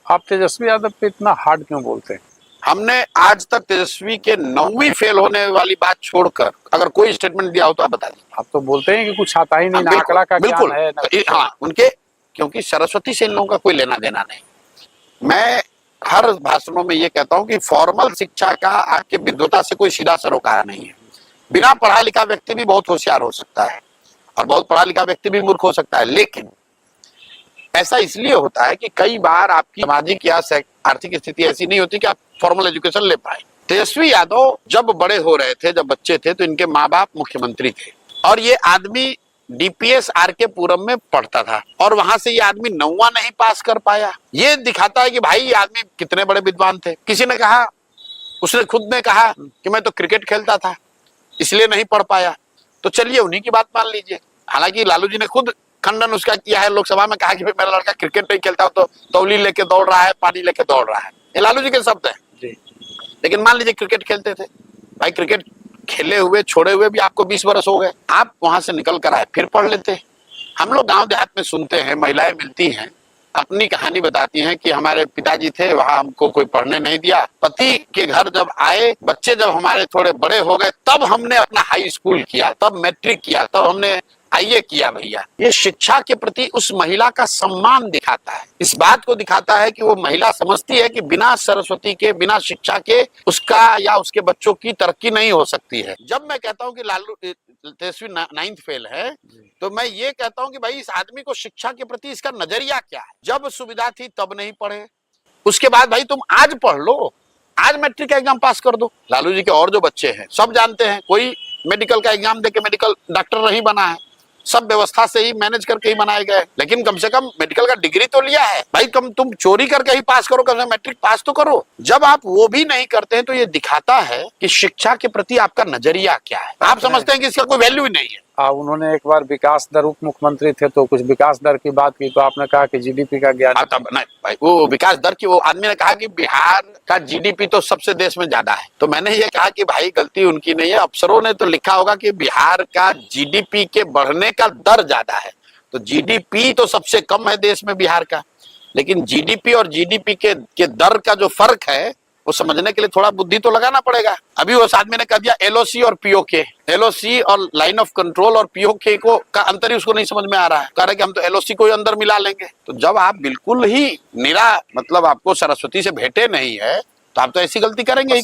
आप तेजस्वी यादव पे इतना हार्ड क्यों बोलते हैं? हमने आज तक तेजस्वी के 9वीं फेल होने वाली बात छोड़कर अगर कोई स्टेटमेंट दिया हो तो आप बता दीजिए। आप तो बोलते हैं कि कुछ आता ही नहीं, ना बिल्कुल, आंकड़ा का ज्ञान बिल्कुल। है ना। हाँ, उनके क्योंकि सरस्वती से इन लोगों का कोई लेना देना नहीं। मैं हर भाषणों में ये कहता हूं कि फॉर्मल शिक्षा का आपके विद्वता से कोई सीधा सरोकार नहीं है। बिना पढ़ा लिखा व्यक्ति भी बहुत होशियार हो सकता है और बहुत पढ़ा लिखा व्यक्ति भी मूर्ख हो सकता है, लेकिन ऐसा इसलिए होता है कि कई बार आपकी सामाजिक या आर्थिक स्थिति ऐसी नहीं होती कि आप फॉर्मल एजुकेशन ले पाए। तेजस्वी यादव जब बड़े हो रहे थे, जब बच्चे थे, तो इनके माँ बाप मुख्यमंत्री थे और ये आदमी डीपीएस आरके पुरम में पढ़ता था और वहां से ये आदमी 9वां नहीं पास कर पाया। ये दिखाता है कि भाई ये आदमी कितने बड़े विद्वान थे। किसी ने कहा, उसने खुद ने कहा कि मैं तो क्रिकेट खेलता था इसलिए नहीं पढ़ पाया, तो चलिए उन्हीं की बात मान लीजिए। हालांकि लालू जी ने खुद खंडन उसका किया है, लोकसभा में कहा कि मेरा लड़का क्रिकेट नहीं खेलता तो तौली लेके दौड़ रहा है, पानी लेके दौड़ रहा है। ये लालू जी के शब्द हैं। लेकिन मान लीजिए क्रिकेट खेलते थे, भाई क्रिकेट खेले हुए छोड़े हुए भी आपको 20 बरस हो गए, आप वहां से निकल कर आए फिर पढ़ लेते। हम लोग गांव देहात में सुनते हैं, महिलाएं मिलती हैं, अपनी कहानी बताती हैं कि हमारे पिताजी थे, वहां हमको कोई पढ़ने नहीं दिया। पति के घर जब आए, बच्चे जब हमारे थोड़े बड़े हो गए, तब हमने अपना हाई स्कूल किया, तब मैट्रिक किया, तब हमने आइए किया। भैया, ये शिक्षा के प्रति उस महिला का सम्मान दिखाता है, इस बात को दिखाता है कि वो महिला समझती है कि बिना सरस्वती के, बिना शिक्षा के उसका या उसके बच्चों की तरक्की नहीं हो सकती है। जब मैं कहता हूँ कि लालू तेजस्वी 9th फेल है, तो मैं ये कहता हूँ कि भाई इस आदमी को शिक्षा के प्रति इसका नजरिया क्या है। जब सुविधा थी तब नहीं पढ़े, उसके बाद भाई तुम आज पढ़ लो, आज मैट्रिक का एग्जाम पास कर दो। लालू जी के और जो बच्चे हैं सब जानते हैं, कोई मेडिकल का एग्जाम देके मेडिकल डॉक्टर नहीं बना है, सब व्यवस्था से ही मैनेज करके ही बनाए गए, लेकिन कम से कम मेडिकल का डिग्री तो लिया है। भाई तुम चोरी करके ही पास करो, कम से कम मैट्रिक पास तो करो। जब आप वो भी नहीं करते हैं तो ये दिखाता है कि शिक्षा के प्रति आपका नजरिया क्या है। आप समझते हैं कि इसका कोई वैल्यू ही नहीं है। उन्होंने एक बार विकास दर, उप मुख्यमंत्री थे तो कुछ विकास दर की बात की, तो आपने कहा कि जीडीपी का ज्ञान। नहीं भाई, वो विकास दर की, वो आदमी ने कहा कि बिहार का जीडीपी तो सबसे देश में ज्यादा है, तो मैंने ये कहा कि भाई गलती उनकी नहीं है, अफसरों ने तो लिखा होगा कि बिहार का जीडीपी के बढ़ने का दर ज्यादा है, तो जीडीपी तो सबसे कम है देश में बिहार का, लेकिन जीडीपी और जीडीपी के दर का जो फर्क है वो समझने के लिए थोड़ा बुद्धि तो लगाना पड़ेगा। अभी उस आदमी ने कह दिया एलओसी और पीओके, एलओसी और लाइन ऑफ कंट्रोल और पीओके को का अंतर ही उसको नहीं समझ में आ रहा है। कह रहा है कि हम तो एलओसी को ही अंदर मिला लेंगे। तो जब आप बिल्कुल ही निरा, मतलब आपको सरस्वती से भेंटे नहीं है, तो आप तो ऐसी गलती करेंगे ही।